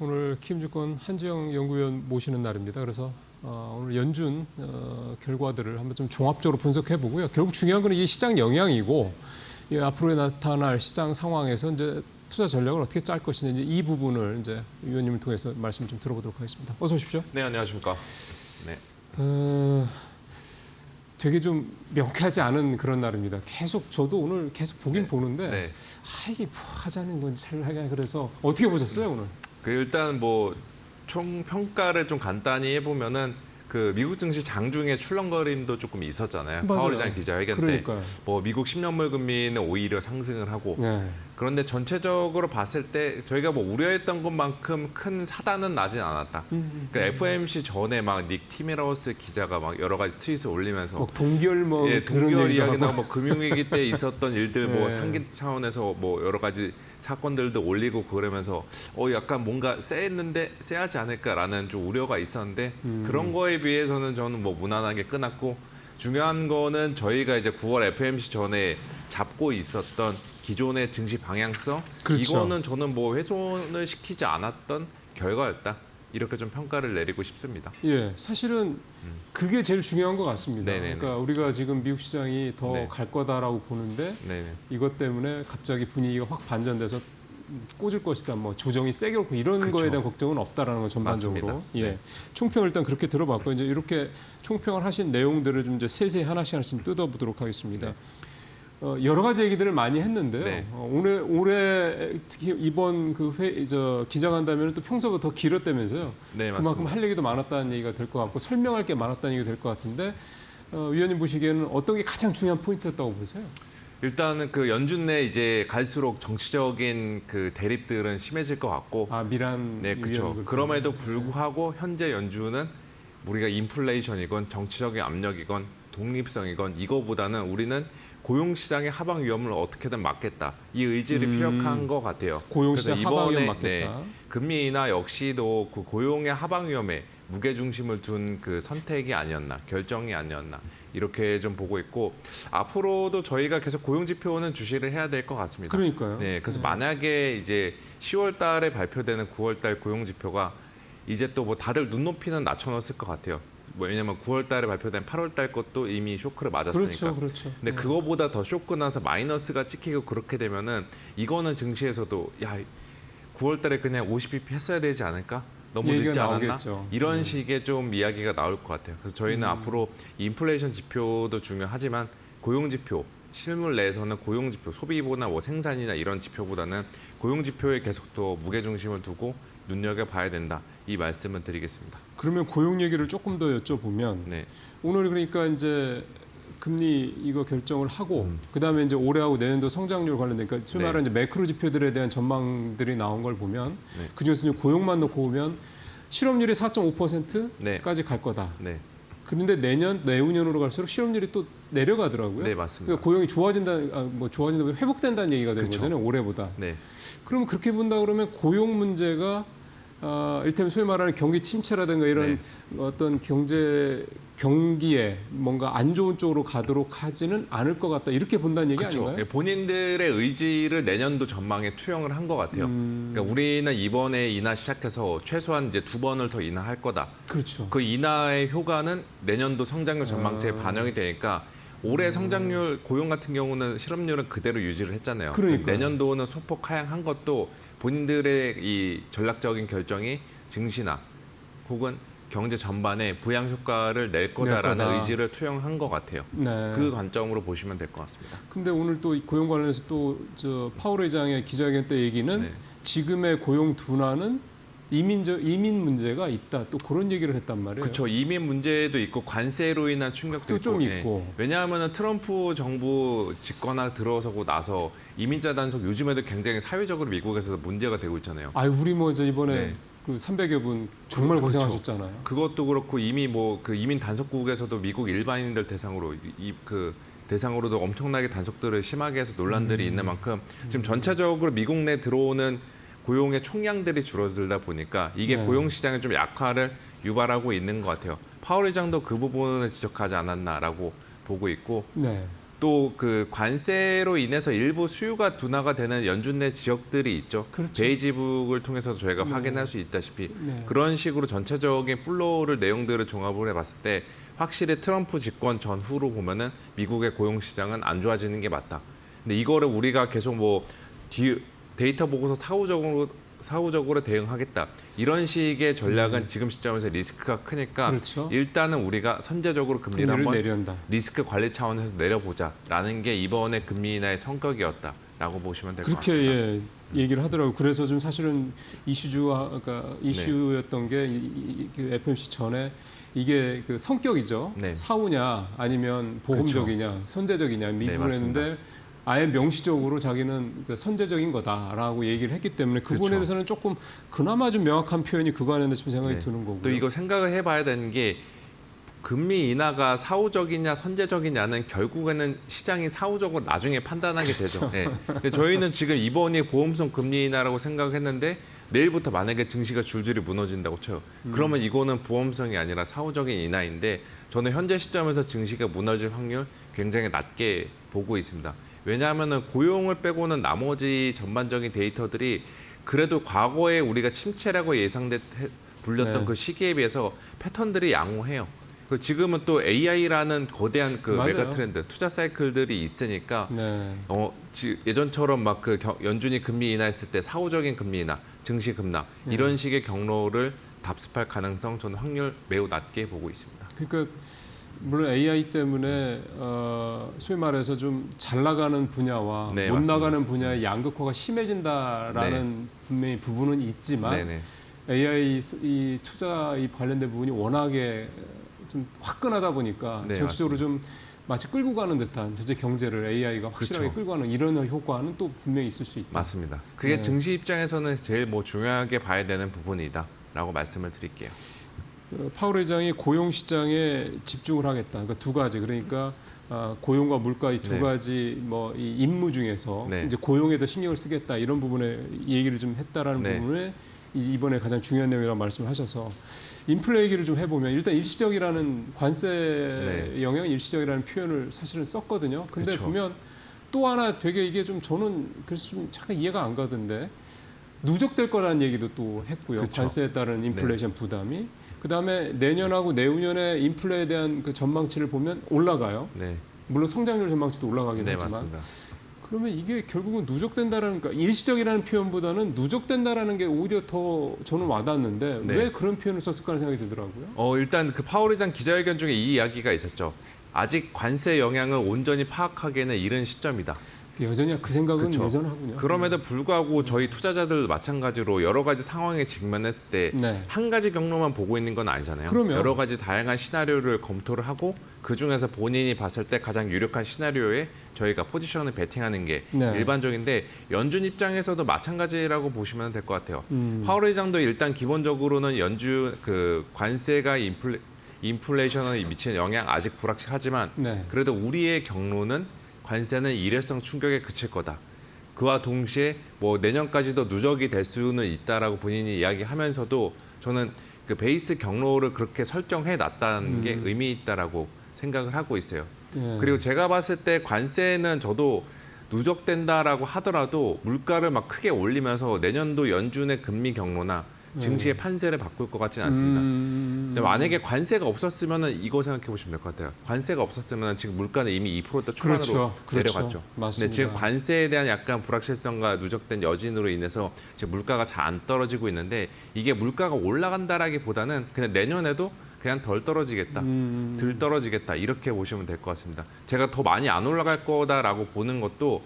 오늘 김주권 한지영 연구위원 모시는 날입니다. 그래서 오늘 연준 결과들을 한번 좀 종합적으로 분석해 보고요. 결국 중요한 건 이 시장 영향이고 앞으로 나타날 시장 상황에서 이제 투자 전략을 어떻게 짤 것이냐 이 부분을 이제 위원님을 통해서 말씀 좀 들어보도록 하겠습니다. 어서 오십시오. 네, 안녕하십니까. 네. 되게 좀 명쾌하지 않은 그런 날입니다. 계속 저도 오늘 계속 보긴 보는데 이게 뭐 하자는 건지 잘 하냐 그래서 어떻게 보셨어요 오늘? 일단 뭐 총 평가를 좀 간단히 해보면은 그 미국 증시 장중에 출렁거림도 조금 있었잖아요. 파월 의장 기자회견 그러니까요. 때 뭐 미국 10년물 금리는 오히려 상승을 하고 그런데 전체적으로 봤을 때 저희가 뭐 우려했던 것만큼 큰 사단은 나진 않았다. 그러니까 FOMC 전에 막 닉 티메라우스 기자가 막 여러 가지 트윗을 올리면서 동결 동결 이야기나 뭐 금융위기 때 있었던 일들 뭐 상기 차원에서 뭐 여러 가지 사건들도 올리고 그러면서 약간 뭔가 세하지 않을까라는 좀 우려가 있었는데 그런 거에 비해서는 저는 뭐 무난하게 끝났고 중요한 거는 저희가 이제 9월 FOMC 전에 잡고 있었던 기존의 증시 방향성 이거는 저는 뭐 훼손을 시키지 않았던 결과였다. 이렇게 좀 평가를 내리고 싶습니다. 예, 사실은 그게 제일 중요한 것 같습니다. 네네네. 그러니까 우리가 지금 미국 시장이 더 갈 거다라고 보는데 이것 때문에 갑자기 분위기가 확 반전돼서 꽂을 것이다, 뭐 조정이 세게 올고 이런 거에 대한 걱정은 없다라는 건 전반적으로. 예, 총평을 일단 그렇게 들어봤고 이제 이렇게 총평을 하신 내용들을 좀 이제 세세히 하나씩 좀 뜯어보도록 하겠습니다. 여러 가지 얘기들을 많이 했는데요. 올해 특히 이번 그 기자간담회는 또 평소보다 더 길었다면서요. 네, 그만큼 맞습니다. 할 얘기도 많았다는 얘기가 될 것 같고 설명할 게 많았다는 얘기가 될 것 같은데 위원님 보시기에는 어떤 게 가장 중요한 포인트였다고 보세요? 일단은 그 연준 내 이제 갈수록 정치적인 그 대립들은 심해질 것 같고. 미란. 네, 그렇죠. 그럼에도 불구하고 현재 연준은 우리가 인플레이션이건 정치적인 압력이건 독립성이건 이거보다는 우리는 고용시장의 하방 위험을 어떻게든 막겠다. 이 의지를 피력한 것 같아요. 고용시장 하방 위험 막겠다. 금리 인하 역시도 그 고용의 하방 위험에 무게중심을 둔 그 선택이 아니었나, 결정이 아니었나 이렇게 좀 보고 있고 앞으로도 저희가 계속 고용 지표는 주시를 해야 될 것 같습니다. 그러니까요. 네, 그래서 만약에 이제 10월달에 발표되는 9월달 고용 지표가 이제 또 뭐 다들 눈높이는 낮춰놨을 것 같아요. 왜냐면 9월달에 발표된 8월달 것도 이미 쇼크를 맞았으니까. 그렇죠. 근데 그거보다 더 쇼크 나서 마이너스가 찍히고 그렇게 되면은 이거는 증시에서도 9월달에 그냥 50bp 했어야 되지 않을까? 너무 늦지 않았나? 나오겠죠. 이런 식의 좀 이야기가 나올 것 같아요. 그래서 저희는 앞으로 인플레이션 지표도 중요하지만 고용 지표, 실물 내에서는 고용 지표, 소비보나 뭐 생산이나 이런 지표보다는 고용 지표에 계속 더 무게 중심을 두고 눈여겨봐야 된다. 이 말씀을 드리겠습니다. 그러면 고용 얘기를 조금 더 여쭤보면 오늘 그러니까 이제 금리 이거 결정을 하고 그다음에 이제 올해하고 내년도 성장률 관련된 그러니까 소위 말하는 이제 매크로 지표들에 대한 전망들이 나온 걸 보면 그중에서 이제 고용만 놓고 보면 실업률이 4.5%까지 갈 거다. 그런데 내후년으로 갈수록 실업률이 또 내려가더라고요. 네, 맞습니다. 그러니까 고용이 좋아진다, 회복된다는 얘기가 되는 거잖아요, 올해보다. 그러면 그렇게 본다 그러면 고용 문제가 일테면 소위 말하는 경기 침체라든가 이런 어떤 경기에 뭔가 안 좋은 쪽으로 가도록 하지는 않을 것 같다. 이렇게 본다는 얘기 아닌가요? 본인들의 의지를 내년도 전망에 투영을 한 것 같아요. 그러니까 우리는 이번에 인하 시작해서 최소한 이제 2번을 더 인하할 거다. 그렇죠. 그 인하의 효과는 내년도 성장률 전망치에 반영이 되니까 올해 성장률, 고용 같은 경우는 실업률은 그대로 유지를 했잖아요. 그러니까요. 내년도는 소폭 하향한 것도 본인들의 이 전략적인 결정이 증시나 혹은 경제 전반에 부양 효과를 낼 거다라는 의지를 투영한 것 같아요. 그 관점으로 보시면 될 것 같습니다. 근데 오늘 또 고용 관련해서 또 파월 의장의 기자회견 때 얘기는 지금의 고용 둔화는 이민 문제가 있다. 또 그런 얘기를 했단 말이에요. 그렇죠. 이민 문제도 있고 관세로 인한 충격도 좀 있고. 왜냐하면 트럼프 정부 집권하 들어서고 나서 이민자 단속 요즘에도 굉장히 사회적으로 미국에서 문제가 되고 있잖아요. 우리 이번에 그 300여 분 정말 고생하셨잖아요. 그것도 그렇고 이미 그 이민 단속국에서도 미국 일반인들 대상으로도 엄청나게 단속들을 심하게 해서 논란들이 있는 만큼 지금 전체적으로 미국 내 들어오는 고용의 총량들이 줄어들다 보니까 이게 고용 시장의 좀 약화를 유발하고 있는 것 같아요. 파월 의장도 그 부분을 지적하지 않았나라고 보고 있고 또 그 관세로 인해서 일부 수요가 둔화가 되는 연준 내 지역들이 있죠. 그렇죠. 베이지북을 통해서 저희가 네. 확인할 수 있다시피 네. 그런 식으로 전체적인 플로우를 내용들을 종합을 해봤을 때 확실히 트럼프 집권 전후로 보면은 미국의 고용 시장은 안 좋아지는 게 맞다. 근데 이거를 우리가 계속 뭐 데이터 보고서 사후적으로 대응하겠다. 이런 식의 전략은 지금 시점에서 리스크가 크니까 그렇죠. 일단은 우리가 선제적으로 금리를 금리를 한번 내려온다. 리스크 관리 차원에서 내려보자라는 게 이번에 금리 인하의 성격이었다라고 보시면 될 것 그렇게 같습니다. 예, 얘기를 하더라고요. 그래서 좀 사실은 그러니까 이슈였던 게 그 FOMC 전에 이게 그 성격이죠. 네. 사후냐 아니면 보험적이냐 선제적이냐 미분을 맞습니다. 했는데 아예 명시적으로 자기는 그 선제적인 거다라고 얘기를 했기 때문에 그 부분에 그렇죠. 대해서는 조금 그나마 좀 명확한 표현이 그거 아니었나 싶은 생각이 네. 드는 거고요. 또 이거 생각을 해봐야 되는 게 금리 인하가 사후적이냐 선제적이냐는 결국에는 시장이 사후적으로 나중에 판단하게 되죠. 네. 근데 저희는 지금 이번이 보험성 금리 인하라고 생각했는데 내일부터 만약에 증시가 줄줄이 무너진다고 쳐요. 그러면 이거는 보험성이 아니라 사후적인 인하인데 저는 현재 시점에서 증시가 무너질 확률 굉장히 낮게 보고 있습니다. 왜냐하면 고용을 빼고는 나머지 전반적인 데이터들이 그래도 과거에 우리가 침체라고 불렸던 네. 그 시기에 비해서 패턴들이 양호해요. 그리고 지금은 또 AI라는 거대한 그 맞아요. 메가 트렌드, 투자 사이클들이 있으니까 네. 예전처럼 막 그 연준이 금리 인하했을 때 사후적인 금리 인하, 증시 급락 이런 식의 경로를 답습할 가능성 저는 확률 매우 낮게 보고 있습니다. 그러니까 물론 AI 때문에 소위 말해서 좀 잘 나가는 분야와 네, 못 맞습니다. 나가는 분야의 양극화가 심해진다라는 분명히 부분은 있지만 네네. AI 이 투자 이 관련된 부분이 워낙에 좀 화끈하다 보니까 네, 전체적으로 좀 마치 끌고 가는 듯한 전체 경제를 AI가 확실하게 그렇죠. 끌고 가는 이런 효과는 또 분명히 있을 수 있다. 맞습니다. 그게 네. 증시 입장에서는 제일 뭐 중요하게 봐야 되는 부분이다라고 말씀을 드릴게요. 파월 회장이 고용 시장에 집중을 하겠다. 그러니까 두 가지. 그러니까 고용과 물가 이 두 네. 가지 뭐 이 임무 중에서 네. 이제 고용에 더 신경을 쓰겠다 이런 부분에 얘기를 좀 했다라는 네. 부분에 이번에 가장 중요한 내용이라고 말씀하셔서 인플레 얘기를 좀 해보면 일단 일시적이라는 관세 네. 영향 일시적이라는 표현을 사실은 썼거든요. 근데 그쵸. 보면 또 하나 되게 이게 좀 저는 그래서 좀 잠깐 이해가 안 가던데 누적될 거라는 얘기도 또 했고요. 그쵸. 관세에 따른 인플레이션 부담이. 그다음에 내년하고 내후년에 인플레에 대한 그 전망치를 보면 올라가요. 네, 물론 성장률 전망치도 올라가긴 네 하지만 맞습니다. 그러면 이게 결국은 누적된다라는 그러니까 일시적이라는 표현보다는 누적된다라는 게 오히려 더 저는 와닿는데 네. 왜 그런 표현을 썼을까 하는 생각이 들더라고요. 일단 그 파월 의장 기자회견 중에 이 이야기가 있었죠. 아직 관세 영향을 온전히 파악하기에는 이른 시점이다. 여전히 그 생각은 그쵸. 여전하군요. 그럼에도 불구하고 저희 투자자들 마찬가지로 여러 가지 상황에 직면했을 때 한 네. 가지 경로만 보고 있는 건 아니잖아요. 그럼요. 여러 가지 다양한 시나리오를 검토를 하고 그 중에서 본인이 봤을 때 가장 유력한 시나리오에 저희가 포지션을 베팅하는 게 네. 일반적인데 연준 입장에서도 마찬가지라고 보시면 될 것 같아요. 음. 파월 의장도 일단 기본적으로는 연준 그 관세가 인플레이션에 미치는 영향 아직 불확실하지만 네. 그래도 우리의 경로는 관세는 일회성 충격에 그칠 거다. 그와 동시에 뭐 내년까지도 누적이 될 수는 있다라고 본인이 이야기하면서도 저는 그 베이스 경로를 그렇게 설정해 놨다는 게 의미 있다라고 생각을 하고 있어요. 예. 그리고 제가 봤을 때 관세는 저도 누적된다라고 하더라도 물가를 막 크게 올리면서 내년도 연준의 금리 경로나 증시의 판세를 바꿀 것 같지는 않습니다. 근데 만약에 관세가 없었으면은 이거 생각해 보시면 될 것 같아요. 관세가 없었으면 지금 물가는 이미 2%대 초반으로 그렇죠. 내려갔죠. 맞습니다. 근데 지금 관세에 대한 약간 불확실성과 누적된 여진으로 인해서 지금 물가가 잘 안 떨어지고 있는데 이게 물가가 올라간다라기보다는 그냥 내년에도 그냥 덜 떨어지겠다, 덜 떨어지겠다 이렇게 보시면 될 것 같습니다. 제가 더 많이 안 올라갈 거다라고 보는 것도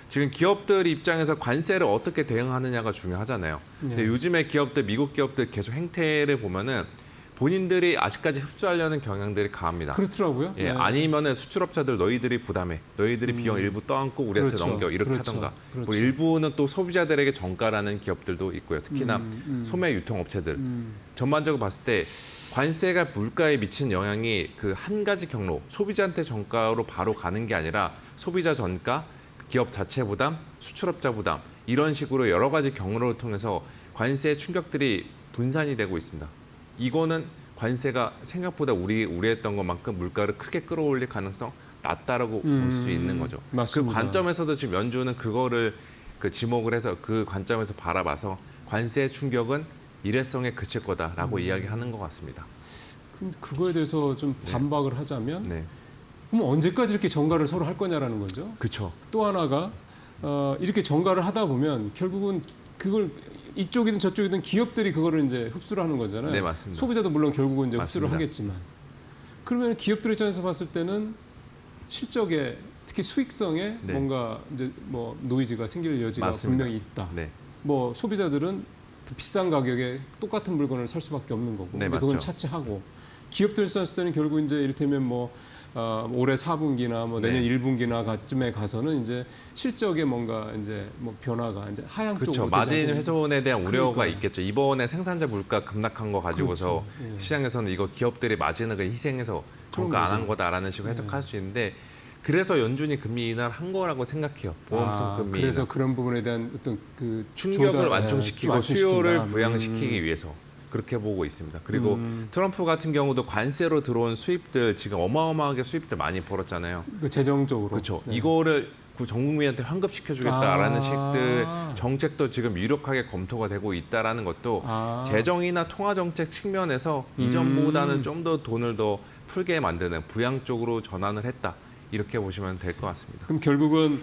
지금 기업들 입장에서 관세를 어떻게 대응하느냐가 중요하잖아요. 근데 요즘에 기업들, 미국 기업들 계속 행태를 보면은 본인들이 아직까지 흡수하려는 경향들이 강합니다. 그렇더라고요. 예, 네. 아니면은 수출업자들 너희들이 부담해, 너희들이 비용 일부 떠안고 우리한테 그렇죠. 넘겨 이렇게 그렇죠. 하던가. 그렇죠. 뭐 일부는 또 소비자들에게 정가라는 기업들도 있고요. 특히나 소매 유통업체들. 전반적으로 봤을 때 관세가 물가에 미치는 영향이 그 한 가지 경로, 소비자한테 정가로 바로 가는 게 아니라 소비자 전가, 기업 자체 부담, 수출업자 부담 이런 식으로 여러 가지 경로를 통해서 관세 충격들이 분산이 되고 있습니다. 이거는 관세가 생각보다 우려했던 것만큼 물가를 크게 끌어올릴 가능성 낮다라고 볼 수 있는 거죠. 맞습니다. 그 관점에서도 지금 연준은 그거를 그 지목을 해서 그 관점에서 바라봐서 관세 충격은 일회성에 그칠 거다라고 이야기하는 것 같습니다. 근데 그거에 대해서 좀 반박을 하자면 네, 그럼 언제까지 이렇게 정가를 서로 할 거냐라는 거죠. 그렇죠. 또 하나가 이렇게 정가를 하다 보면 결국은 그걸 이쪽이든 저쪽이든 기업들이 그거를 이제 흡수를 하는 거잖아요. 네, 맞습니다. 소비자도 물론 결국은 이제 흡수를 맞습니다. 하겠지만 그러면 기업들 입장에서 봤을 때는 실적에 특히 수익성에 네. 뭔가 이제 뭐 노이즈가 생길 여지가 맞습니다. 분명히 있다. 네, 뭐 소비자들은 더 비싼 가격에 똑같은 물건을 살 수밖에 없는 거고. 네, 근데 그건 맞죠. 차치하고 기업들 썼을 때는 결국 이제 이를테면 뭐 올해 4분기나 뭐 내년 네. 1분기나 가쯤에 가서는 이제 실적에 뭔가 이제 뭐 변화가 이제 하향 그렇죠. 쪽으로 마진 되지 않겠- 훼손에 대한 우려가 그러니까요. 있겠죠. 이번에 생산자 물가 급락한 거 가지고서 그렇죠. 예. 시장에서는 이거 기업들이 마진을 희생해서 정가 안 한 거죠. 거다라는 식으로 해석할 수 있는데 그래서 연준이 금리 인하한 거라고 생각해요. 보험성 금리 그래서 인하. 그런 부분에 대한 어떤 그 충격을 조달, 완충시키고 완충시킨다. 수요를 부양시키기 위해서 그렇게 보고 있습니다. 그리고 트럼프 같은 경우도 관세로 들어온 수입들 지금 어마어마하게 수입들 많이 벌었잖아요. 그 재정적으로. 그렇죠. 네. 이거를 전 국민한테 환급시켜주겠다라는 아. 식들 정책도 지금 유력하게 검토가 되고 있다라는 것도 재정이나 통화 정책 측면에서 이전보다는 좀 더 돈을 더 풀게 만드는 부양 쪽으로 전환을 했다. 이렇게 보시면 될 것 같습니다. 그럼 결국은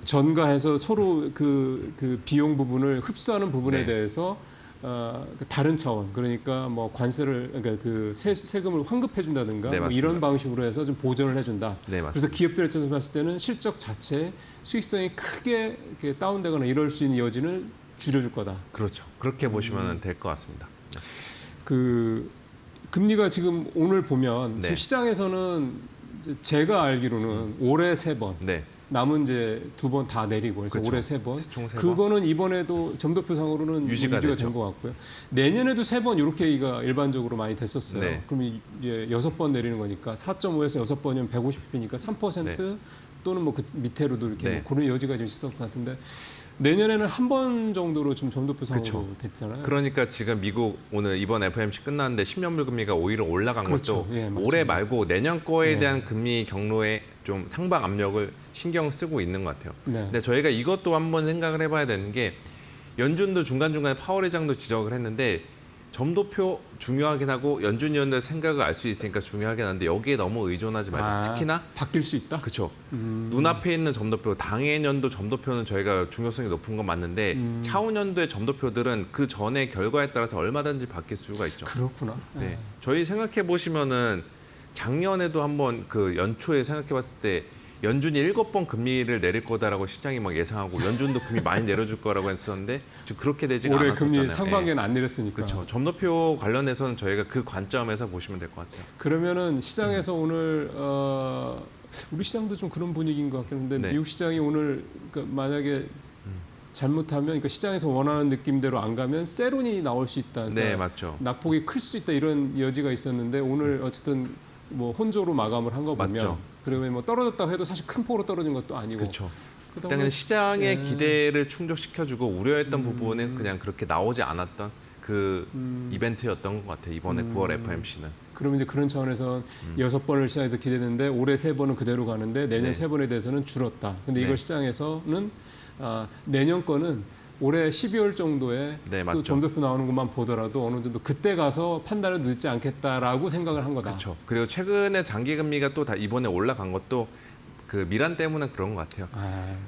전가해서 서로 그 비용 부분을 흡수하는 부분에 네. 대해서 그 다른 차원 그러니까 뭐 관세를 그러니까 그 세금을 환급해 준다든가 네, 뭐 맞습니다. 이런 방식으로 해서 좀 보전을 해준다. 네, 맞습니다. 그래서 기업들 입장에서 봤을 때는 실적 자체 수익성이 크게 이렇게 다운되거나 이럴 수 있는 여지를 줄여줄 거다. 그렇죠. 그렇게 보시면 될 것 같습니다. 그 금리가 지금 오늘 보면 네. 지금 시장에서는 이제 제가 알기로는 올해 3번 네, 남은 이제 2번 다 내리고 그래서 그렇죠. 올해 3번. 총 3번. 그거는 이번에도 점도표상으로는 유지가 된 됐죠. 것 같고요. 내년에도 3번 이렇게 얘기가 일반적으로 많이 됐었어요. 네. 그럼 이제 6번 내리는 거니까 4.5에서 6번이면 150이니까 3% 또는 뭐 그 밑으로도 이렇게 네. 뭐 그런 여지가 좀 있을 것 같은데 내년에는 한 번 정도로 좀 점도표상으로 그쵸. 됐잖아요. 그러니까 지금 미국 오늘 이번 FOMC 끝났는데 10년물 금리가 오히려 올라간 그렇죠. 것도 예, 맞습니다. 올해 말고 내년 거에 네. 대한 금리 경로에 좀 상방 압력을 신경 쓰고 있는 것 같아요. 네. 근데 저희가 이것도 한번 생각을 해봐야 되는 게 연준도 중간중간에 파월 의장도 지적을 했는데 점도표 중요하긴 하고 연준 위원들 생각을 알 수 있으니까 중요하긴 한데 여기에 너무 의존하지 말자. 특히나 바뀔 수 있다. 그렇죠. 눈앞에 있는 점도표, 당해년도 점도표는 저희가 중요성이 높은 건 맞는데 차후년도의 점도표들은 그 전의 결과에 따라서 얼마든지 바뀔 수가 있죠. 그렇구나. 네, 저희 생각해 보시면은 작년에도 한번 그 연초에 생각해 봤을 때 연준이 7번 금리를 내릴 거다라고 시장이 막 예상하고 연준도 금리 많이 내려줄 거라고 했었는데 지금 그렇게 되지가 올해 않았었잖아요. 금리 상반기에는 안 내렸으니까. 그렇죠. 점도표 관련해서는 저희가 그 관점에서 보시면 될 것 같아요. 그러면은 시장에서 오늘 우리 시장도 좀 그런 분위기인 것 같긴 한데 네. 미국 시장이 오늘 그러니까 만약에 잘못하면 그러니까 시장에서 원하는 느낌대로 안 가면 세론이 나올 수 있다. 그러니까 네, 맞죠. 낙폭이 클 수 있다 이런 여지가 있었는데 오늘 어쨌든 뭐 혼조로 마감을 한 거 보면 맞죠. 그러면 뭐 떨어졌다고 해도 사실 큰 폭으로 떨어진 것도 아니고 그렇죠. 그러다 일단은 보면 시장의 기대를 충족시켜주고 우려했던 부분은 그냥 그렇게 나오지 않았던 그 이벤트였던 것 같아요. 이번에 9월 FOMC는. 그러면 이제 그런 차원에서 6번을 시장에서 기대했는데 올해 3번은 그대로 가는데 내년 네. 3번에 대해서는 줄었다. 근데 이걸 네. 시장에서는 내년 거는 올해 12월 정도에 네, 또 맞죠. 점도표 나오는 것만 보더라도 어느 정도 그때 가서 판단을 늦지 않겠다라고 생각을 한 거다. 그렇죠. 그리고 최근에 장기 금리가 또 다 이번에 올라간 것도 그 미란 때문에 그런 것 같아요.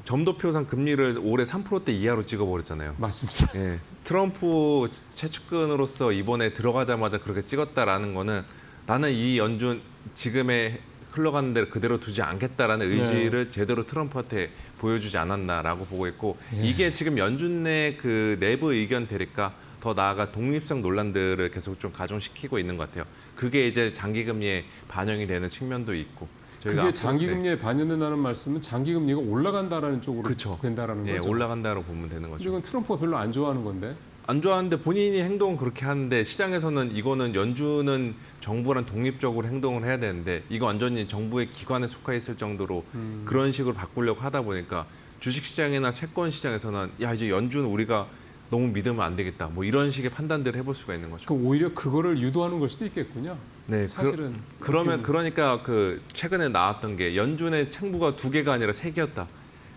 점도표상 금리를 올해 3%대 이하로 찍어버렸잖아요. 맞습니다. 예, 트럼프 최측근으로서 이번에 들어가자마자 그렇게 찍었다라는 거는 나는 이 연준 지금의 흘러가는 대로 그대로 두지 않겠다라는 의지를 제대로 트럼프한테 보여주지 않았나라고 보고 있고 이게 지금 연준 내 그 내부 의견 대립과 더 나아가 독립성 논란들을 계속 좀 가중시키고 있는 것 같아요. 그게 이제 장기 금리에 반영이 되는 측면도 있고. 저희가 그게 앞으로- 장기 네. 금리에 반영된다는 말씀은 장기 금리가 올라간다라는 쪽으로 그쵸. 된다라는 예, 거죠. 올라간다고 보면 되는 거죠. 이건 트럼프가 별로 안 좋아하는 건데. 안 좋아하는데 본인이 행동은 그렇게 하는데 시장에서는 이거는 연준은 정부랑 독립적으로 행동을 해야 되는데 이거 완전히 정부의 기관에 속해 있을 정도로 그런 식으로 바꾸려고 하다 보니까 주식시장이나 채권시장에서는 야 이제 연준 우리가 너무 믿으면 안 되겠다 뭐 이런 식의 판단들을 해볼 수가 있는 거죠. 그럼 오히려 그거를 유도하는 걸 수도 있겠군요. 네, 사실은 그러니까 그 최근에 나왔던 게 연준의 책무가 2개가 아니라 3개였다.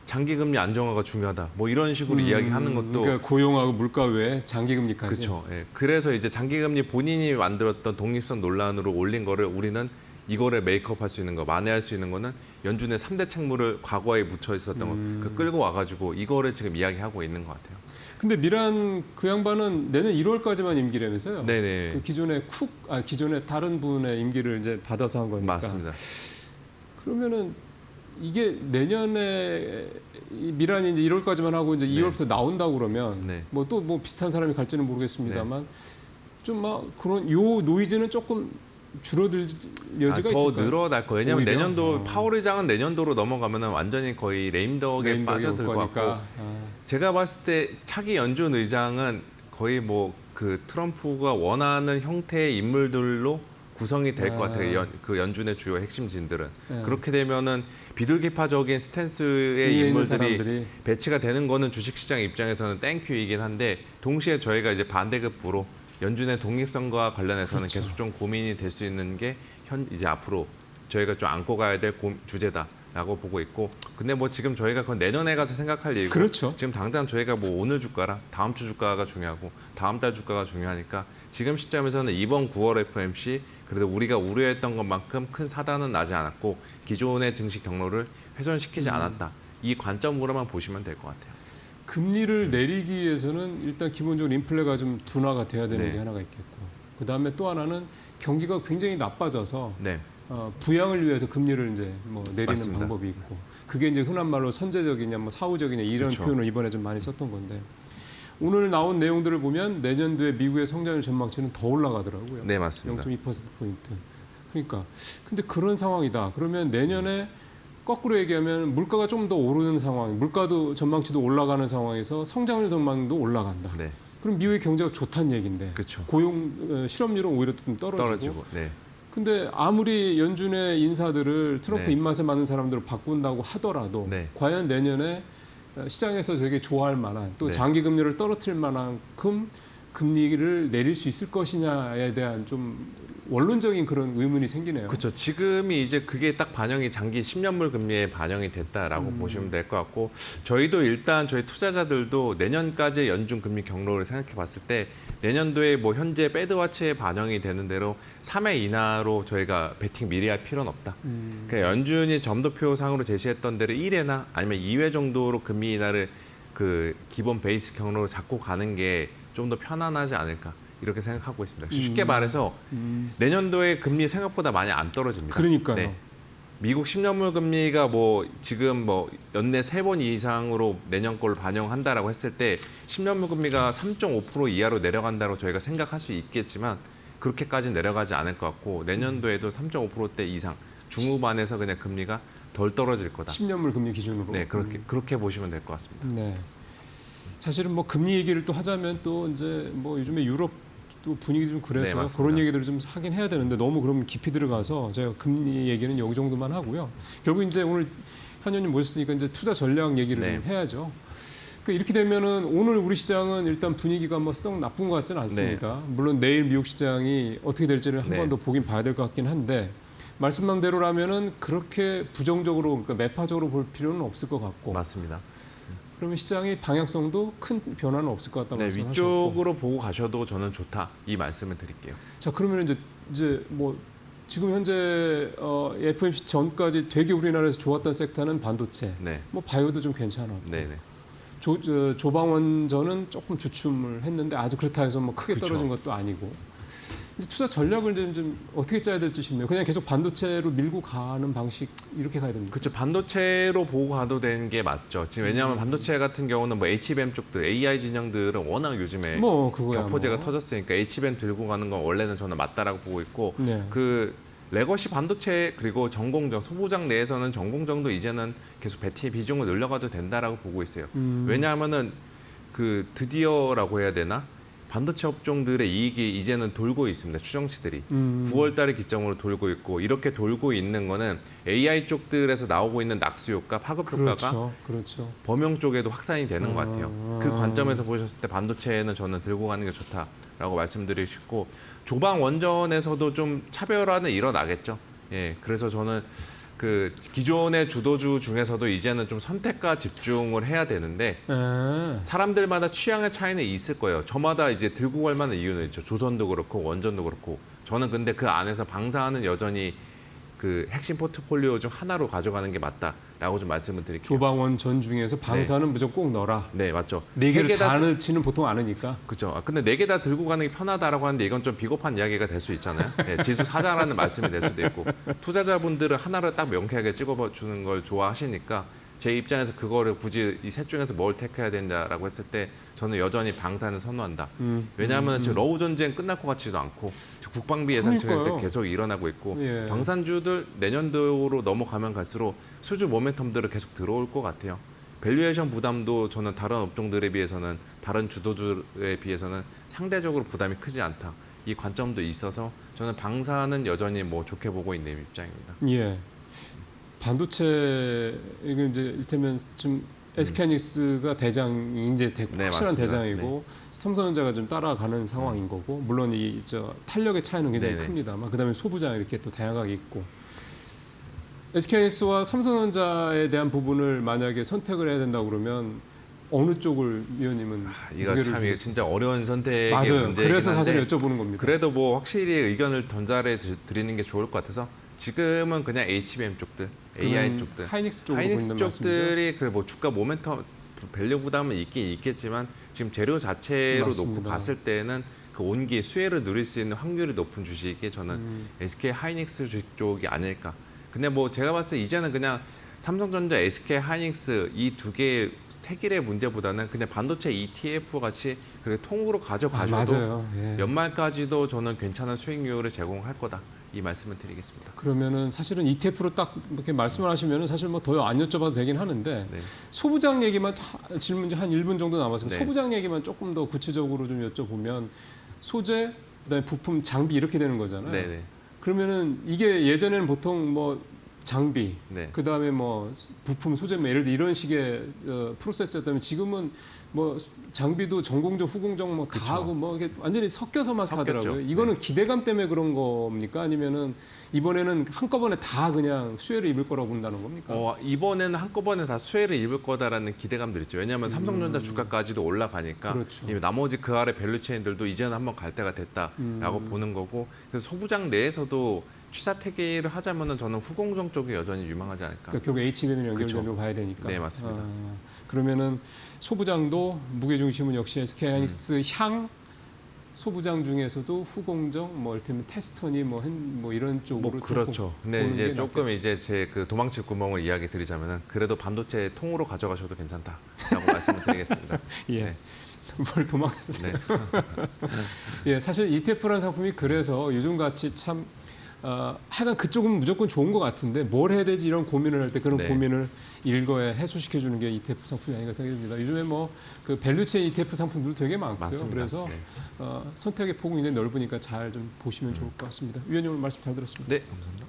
장기금리 안정화가 중요하다. 뭐 이런 식으로 이야기하는 것도 그러니까 고용하고 물가 외에 장기금리까지. 그렇죠. 예. 그래서 이제 장기금리 본인이 만들었던 독립성 논란으로 올린 거를 우리는 이거를 메이크업할 수 있는 거, 만회할 수 있는 거는 연준의 3대 책무를 과거에 묻혀 있었던 거, 그 끌고 와가지고 이거를 지금 이야기하고 있는 것 같아요. 근데 미란 그 양반은 내년 1월까지만 임기라면서요? 네네. 그 기존에 다른 분의 임기를 이제 받아서 한 거니까. 맞습니다. 그러면은 이게 내년에 이 미란이 이제 1월까지만 하고 이제 2월부터 나온다고 그러면 네. 뭐 또 뭐 비슷한 사람이 갈지는 모르겠습니다만 좀 막 그런 요 노이즈는 조금 줄어들 여지가 있을까요? 더 늘어날 거예요. 왜냐하면 오히려? 내년도 파월 의장은 내년도로 넘어가면은 완전히 거의 레임덕에 빠져들 것 같고 제가 봤을 때 차기 연준 의장은 거의 뭐 그 트럼프가 원하는 형태의 인물들로 구성이 될 것 같아요. 그 연준의 주요 핵심진들은 그렇게 되면은 비둘기파적인 스탠스의 인물들이 배치가 되는 거는 주식시장 입장에서는 땡큐이긴 한데 동시에 저희가 이제 반대급부로 연준의 독립성과 관련해서는 그렇죠. 계속 좀 고민이 될 수 있는 게 이제 앞으로 저희가 좀 안고 가야 될 주제다라고 보고 있고 근데 뭐 지금 저희가 그건 내년에 가서 생각할 일이고 그렇죠. 지금 당장 저희가 뭐 오늘 주가랑 다음 주 주가가 중요하고 다음 달 주가가 중요하니까 지금 시점에서는 이번 9월 FOMC 그래도 우리가 우려했던 것만큼 큰 사단은 나지 않았고 기존의 증시 경로를 훼손시키지 않았다. 이 관점으로만 보시면 될 것 같아요. 금리를 내리기 위해서는 일단 기본적으로 인플레가 좀 둔화가 돼야 되는 네. 게 하나가 있겠고 그다음에 또 하나는 경기가 굉장히 나빠져서 네. 부양을 위해서 금리를 이제 뭐 내리는 맞습니다. 방법이 있고 그게 이제 흔한 말로 선제적이냐 뭐 사후적이냐 이런 그렇죠. 표현을 이번에 좀 많이 썼던 건데 오늘 나온 내용들을 보면 내년도에 미국의 성장률 전망치는 더 올라가더라고요. 네, 맞습니다. 0.2%포인트. 그러니까 근데 그런 상황이다. 그러면 내년에 거꾸로 얘기하면 물가가 좀 더 오르는 상황, 물가도 전망치도 올라가는 상황에서 성장률 전망도 올라간다. 네. 그럼 미국의 경제가 좋다는 얘기인데 그렇죠. 고용 실업률은 오히려 좀 떨어지고. 네. 근데 아무리 연준의 인사들을 트럼프 네. 입맛에 맞는 사람들을 바꾼다고 하더라도 네. 과연 내년에 시장에서 되게 좋아할 만한 또 네. 장기 금리를 떨어뜨릴 만큼 금리를 내릴 수 있을 것이냐에 대한 좀 원론적인 그런 의문이 생기네요. 그렇죠. 지금이 이제 그게 딱 반영이 장기 10년물 금리에 반영이 됐다라고 보시면 될 것 같고 저희도 일단 저희 투자자들도 내년까지 연준 금리 경로를 생각해 봤을 때 내년도에 뭐 현재 배드와치에 반영이 되는 대로 3회 이하로 저희가 베팅 미리 할 필요는 없다. 그러니까 연준이 점도표상으로 제시했던 대로 1회나 아니면 2회 정도로 금리 인하를 그 기본 베이스 경로로 잡고 가는 게 좀 더 편안하지 않을까. 이렇게 생각하고 있습니다. 쉽게 말해서 내년도에 금리 생각보다 많이 안 떨어집니다. 그러니까요. 미국 10년물 금리가 뭐 지금 뭐 연내 3번 이상으로 내년 걸 반영한다라고 했을 때 10년물 금리가 3.5% 이하로 내려간다고 저희가 생각할 수 있겠지만 그렇게까지 내려가지 않을 것 같고 내년도에도 3.5%대 이상 중후반에서 그냥 금리가 덜 떨어질 거다. 10년물 금리 기준으로. 네, 그렇게 보시면 될 것 같습니다. 네. 사실은 뭐 금리 얘기를 또 하자면 또 이제 뭐 요즘에 유럽 또 분위기 좀 그래서 네, 그런 얘기들을 좀 하긴 해야 되는데 너무 그럼 깊이 들어가서 제가 금리 얘기는 여기 정도만 하고요. 결국 이제 오늘 한 의원님 모셨으니까 이제 투자 전략 얘기를 네. 좀 해야죠. 그러니까 이렇게 되면은 오늘 우리 시장은 일단 분위기가 뭐 썩 나쁜 것 같지는 않습니다. 물론 내일 미국 시장이 어떻게 될지를 한 번 더 보긴 봐야 될 것 같긴 한데 말씀한 대로라면은 그렇게 부정적으로 그러니까 매파적으로 볼 필요는 없을 것 같고. 맞습니다. 그러면 시장의 방향성도 큰 변화는 없을 것 같다고 네, 말씀하셨고. 위쪽으로 보고 가셔도 저는 좋다 이 말씀을 드릴게요. 자 그러면 이제 뭐 지금 현재 FOMC 전까지 되게 우리나라에서 좋았던 섹터는 반도체, 네, 뭐 바이오도 좀 괜찮았고, 네. 조방원전은 조금 주춤을 했는데 아주 그렇다 해서 뭐 크게 그쵸. 떨어진 것도 아니고. 이제 투자 전략을 좀 어떻게 짜야 될지 싶네요. 그냥 계속 반도체로 밀고 가는 방식 이렇게 가야 됩니다. 그렇죠. 반도체로 보고 가도 되는 게 맞죠. 지금 왜냐하면 반도체 같은 경우는 뭐 HBM 쪽들, AI 진영들은 워낙 요즘에 뭐 그거야 격포제가 뭐. 터졌으니까 HBM 들고 가는 건 원래는 저는 맞다라고 보고 있고 네. 그 레거시 반도체 그리고 전공정, 소부장 내에서는 전공정도 이제는 계속 배티 비중을 늘려가도 된다라고 보고 있어요. 왜냐하면은 그 드디어라고 해야 되나? 반도체 업종들의 이익이 이제는 돌고 있습니다. 추정치들이 9월 달에 기점으로 돌고 있고 이렇게 돌고 있는 거는 AI 쪽들에서 나오고 있는 낙수 효과, 파급 효과가 그렇죠. 범용 쪽에도 확산이 되는 것 같아요. 그 관점에서 보셨을 때 반도체는 저는 들고 가는 게 좋다라고 않을까라고 말씀드리고 싶고 조방 원전에서도 좀 차별화는 일어나겠죠. 예, 그래서 저는 그 기존의 주도주 중에서도 이제는 좀 선택과 집중을 해야 되는데 사람들마다 취향의 차이는 있을 거예요. 저마다 이제 들고 갈 만한 이유는 있죠. 조선도 그렇고 원전도 그렇고. 저는 근데 그 안에서 방사는 여전히 그 핵심 포트폴리오 중 하나로 가져가는 게 맞다라고 좀 말씀을 드릴게요. 조방원 전 중에서 방사는 무조건 꼭 넣어라. 네, 맞죠. 네 개를 다 넣지는 보통 않으니까. 그렇죠. 근데 네 개 다 들고 가는 게 편하다라고 하는데 이건 좀 비겁한 이야기가 될 수 있잖아요. 네, 지수 사자라는 말씀이 될 수도 있고 투자자분들은 하나를 딱 명쾌하게 찍어주는 걸 좋아하시니까 제 입장에서 그거를 굳이 이 셋 중에서 뭘 택해야 된다라고 했을 때 저는 여전히 방사는 선호한다. 왜냐하면 지금 러우 전쟁 끝날 것 같지도 않고 국방비 예산 증액도 계속 일어나고 있고 예. 방산주들 내년도로 넘어가면 갈수록 수주 모멘텀들은 계속 들어올 것 같아요. 밸류에이션 부담도 저는 다른 업종들에 비해서는 다른 주도주에 비해서는 상대적으로 부담이 크지 않다. 이 관점도 있어서 저는 방사는 여전히 뭐 좋게 보고 있는 입장입니다. 예. 반도체 이건 이제 이를테면 좀 SK하이닉스가 대장이 이제 네, 확실한 맞습니다. 대장이고 삼성전자가 좀 따라가는 상황인 거고 물론 이 저 탄력의 차이는 굉장히 네네. 큽니다만 그다음에 소부장 이렇게 또 다양하게 있고 SK하이닉스와 삼성전자에 대한 부분을 만약에 선택을 해야 된다 그러면 어느 쪽을 위원님은 이거 참 이게 진짜 어려운 선택의 맞아요. 문제이긴 그래서 사실 한데 여쭤보는 겁니다. 그래도 뭐 확실히 의견을 전달해 드리는 게 좋을 것 같아서 지금은 그냥 HBM 쪽들, AI 쪽들, 하이닉스 쪽으로 하이닉스 보이는 말씀이죠. 쪽들이 그 뭐 주가 모멘텀 밸류 부담은 있긴 있겠지만 지금 재료 자체로 맞습니다. 놓고 봤을 때는 그 온기 수혜를 누릴 수 있는 확률이 높은 주식이 저는 SK 하이닉스 주식 쪽이 아닐까. 근데 뭐 제가 봤을 때 이제는 그냥 삼성전자, SK 하이닉스 이 두 개의 택일의 문제보다는 그냥 반도체 ETF 같이 그렇게 통으로 가져가셔도 맞아요. 예. 연말까지도 저는 괜찮은 수익률을 제공할 거다. 이 말씀을 드리겠습니다. 그러면은 사실은 ETF로 딱 이렇게 말씀을 하시면은 사실 뭐 더 안 여쭤봐도 되긴 하는데 네. 소부장 얘기만 질문 한 1분 정도 남았습니다. 네. 소부장 얘기만 조금 더 구체적으로 좀 여쭤보면 소재, 그다음에 부품, 장비 이렇게 되는 거잖아요. 네네. 그러면은 이게 예전에는 보통 뭐 장비, 네. 그다음에 뭐 부품, 소재, 뭐 예를 들어 이런 식의 프로세스였다면 지금은 뭐 장비도 전공정, 후공정 뭐 다 그쵸. 하고 뭐 이게 완전히 섞여서 막 섞였죠. 하더라고요. 이거는 네. 기대감 때문에 그런 겁니까? 아니면은 이번에는 한꺼번에 다 그냥 수혜를 입을 거라고 본다는 겁니까? 이번에는 한꺼번에 다 수혜를 입을 거다라는 기대감들 있죠. 왜냐하면 삼성전자 주가까지도 올라가니까 그렇죠. 이 나머지 그 아래 밸류체인들도 이제는 한번 갈 때가 됐다라고 보는 거고 그래서 소부장 내에서도 취사태계를 하자면은 저는 후공정 쪽이 여전히 유망하지 않을까. 그러니까 결국 HBM이 연결되는 그쵸. 거 봐야 되니까. 네, 맞습니다. 그러면은 소부장도 무게 중심은 역시 SK하이닉스 향 소부장 중에서도 후공정, 뭐 이를테면 테스터니 뭐 이런 쪽으로 그렇죠. 근데 보는 이제 게 조금 이제 제 그 도망칠 구멍을 이야기 드리자면은 그래도 반도체 통으로 가져가셔도 괜찮다라고 말씀을 드리겠습니다. 예. 네. 뭘 도망가세요? 네. 예, 사실 ETF라는 상품이 그래서 요즘 같이 참 하여간 그쪽은 무조건 좋은 것 같은데 뭘 해야 되지 이런 고민을 할 때 그런 네. 고민을 일거에 해소시켜 주는 게 ETF 상품이 아닌가 생각이 듭니다. 요즘에 뭐 그 밸류체인 ETF 상품들도 되게 많고요. 맞습니다. 그래서 네. 선택의 폭이 굉장히 넓으니까 잘 좀 보시면 좋을 것 같습니다. 위원님 오늘 말씀 잘 들었습니다. 네, 감사합니다.